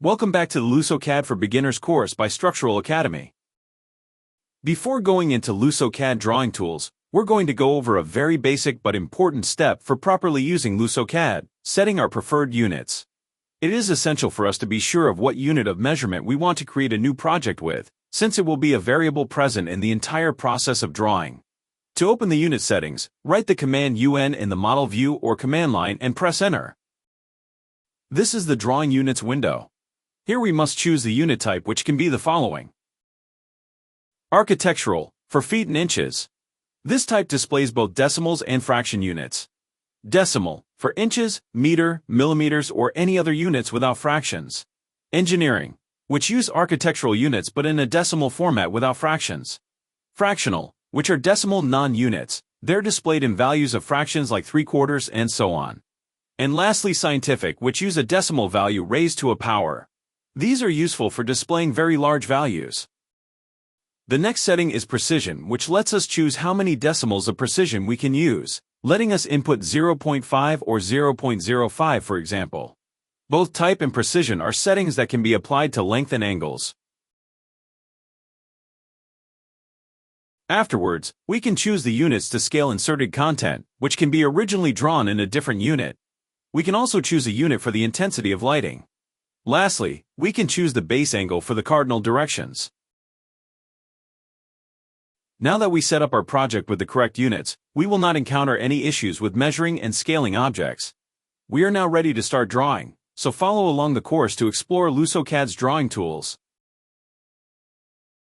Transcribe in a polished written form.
Welcome back to the LusoCAD for Beginners course by Structural Academy. Before going into LusoCAD drawing tools, we're going to go over a very basic but important step for properly using LusoCAD, setting our preferred units. It is essential for us to be sure of what unit of measurement we want to create a new project with, since it will be a variable present in the entire process of drawing. To open the unit settings, write the command UN in the model view or command line and press enter. This is the drawing units window. Here we must choose the unit type, which can be the following. Architectural, for feet and inches. This type displays both decimals and fraction units. Decimal, for inches, meter, millimeters, or any other units without fractions. Engineering, which use architectural units but in a decimal format without fractions. Fractional, which are decimal non-units. They're displayed in values of fractions like 3/4 and so on. And lastly, scientific, which use a decimal value raised to a power. These are useful for displaying very large values. The next setting is precision, which lets us choose how many decimals of precision we can use, letting us input 0.5 or 0.05 for example. Both type and precision are settings that can be applied to length and angles. Afterwards, we can choose the units to scale inserted content, which can be originally drawn in a different unit. We can also choose a unit for the intensity of lighting. Lastly, we can choose the base angle for the cardinal directions. Now that we set up our project with the correct units, we will not encounter any issues with measuring and scaling objects. We are now ready to start drawing, so follow along the course to explore LusoCAD's drawing tools.